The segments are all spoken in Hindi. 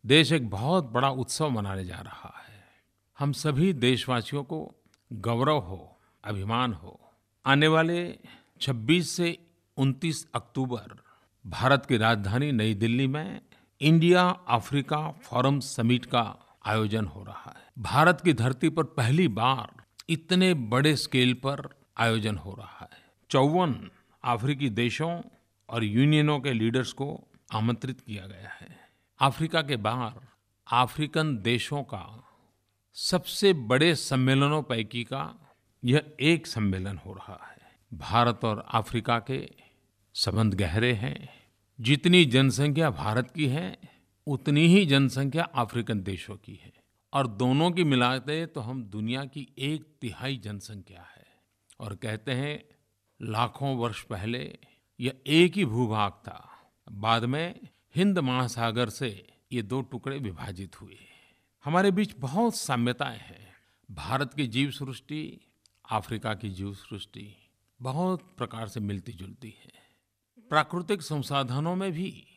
देश एक बहुत बड़ा उत्सव मनाने जा रहा है। हम सभी देशवासियों को गौरव हो, अभिमान हो। आने वाले 26 से 29 अक्टूबर भारत की राजधानी नई दिल्ली में इंडिया अफ्रीका फोरम समिट का आयोजन हो रहा है। भारत की धरती पर पहली बार इतने बड़े स्केल पर आयोजन हो रहा है। 54 अफ्रीकी देशों और यूनियनों के लीडर्स को आमंत्रित किया गया है। अफ्रीका के बाहर अफ्रीकन देशों का सबसे बड़े सम्मेलनों पैकी का यह एक सम्मेलन हो रहा है। भारत और अफ्रीका के संबंध गहरे हैं। जितनी जनसंख्या भारत की है, उतनी ही जनसंख्या अफ्रीकन देशों की है और दोनों की मिलाते तो हम दुनिया की 1/3 जनसंख्या है। और कहते हैं लाखों वर्ष पहले यह एक ही भूभाग था। बाद में हिंद महासागर से ये 2 टुकड़े विभाजित हुए। हमारे बीच बहुत साम्यताएं हैं। भारत की जीव सृष्टि, अफ्रीका की जीव सृष्टि बहुत प्रकार से मिलती-जुलती है। प्राकृतिक संसाधनों में भी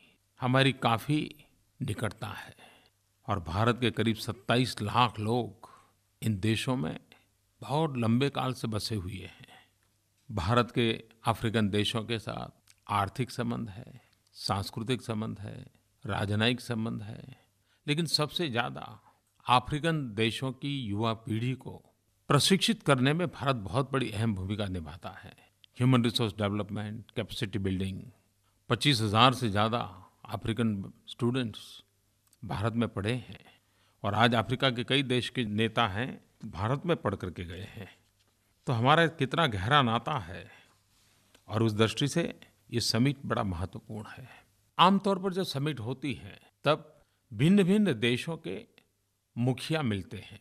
हमारी काफी निकटता है और भारत के करीब 27 लाख लोग इन देशों में बहुत लंबे काल से बसे हुए हैं। भारत के अफ्रीकन देशों के साथ आर्थिक संबंध है, सांस्कृतिक संबंध है, राजनयिक संबंध है, लेकिन सबसे ज़्यादा अफ्रीकन देशों की युवा पीढ़ी को प्रशिक्षित करने में भारत बहुत बड़ी अहम भूमिका निभाता है। Human resource development, capacity building, 25,000 से ज़्यादा अफ्रीकन स्टूडेंट्स भारत में पढ़े हैं और आज अफ्रीका के कई देश के नेता हैं भारत में पढ़ करके गए हैं। तो हमारा कितना गहरा नाता है और उस दृष्टि से ये समिट बड़ा महत्वपूर्ण है। आमतौर पर जब समिट होती है तब भिन्न-भिन्न देशों के मुखिया मिलते हैं।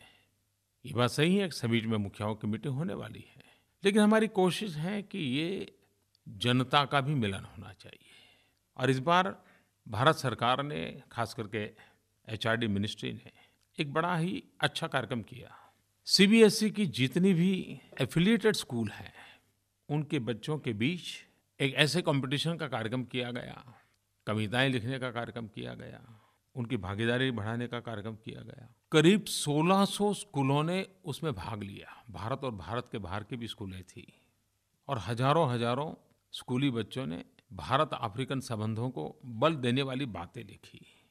ये बात सही है कि समिट में मुखियाओं की मीटिंग होने वाली है, लेकिन हमारी कोशिश है कि ये जनता का भी मिलन होना चाहिए। और इस बार भारत सरकार ने, खास करके एचआरडी मिनिस्ट्री ने एक बड़ा ही अच्छा कार्यक्रम किया। सीबीएसई की जितनी भी एफिलिएटेड स्कूल हैं, उनके बच्चों के बीच एक ऐसे कॉम्पिटिशन का कार्यक्रम किया गया, कविताएं लिखने का कार्यक्रम किया गया, उनकी भागीदारी बढ़ाने का कार्यक्रम किया गया। करीब 1600 स्कूलों ने उसमें भाग लिया। भारत और भारत के बाहर की भी स्कूलें थी और हजारों स्कूली बच्चों ने भारत अफ्रीकन संबंधों को बल देने वाली बातें लिखी।